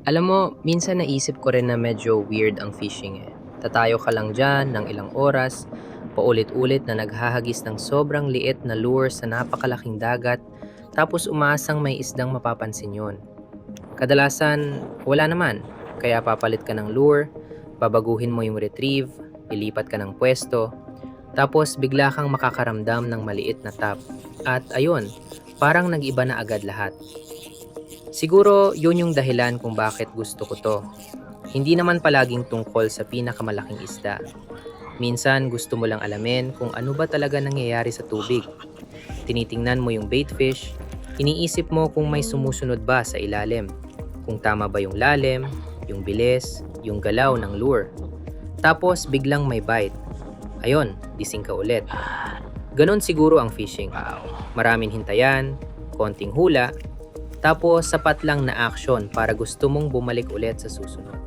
Alam mo, minsan naisip ko rin na medyo weird ang fishing eh. Tatayo ka lang dyan ng ilang oras, paulit-ulit na naghahagis ng sobrang liit na lure sa napakalaking dagat, tapos umaasang may isdang mapapansin yun. Kadalasan, wala naman. Kaya papalit ka ng lure, babaguhin mo yung retrieve, ilipat ka ng pwesto, tapos bigla kang makakaramdam ng maliit na tap. At ayun, parang nag-iba na agad lahat. Siguro yun yung dahilan kung bakit gusto ko to. Hindi naman palaging tungkol sa pinakamalaking isda. Minsan gusto mo lang alamin kung ano ba talaga nangyayari sa tubig. Tinitingnan mo yung bait fish, iniisip mo kung may sumusunod ba sa ilalim. Kung tama ba yung lalim, yung bilis, yung galaw ng lure. Tapos biglang may bite. Ayun, gising ka ulit. Ganon siguro ang fishing. Maraming hintayan, konting hula, tapos sapat lang na action para gusto mong bumalik ulit sa susunod.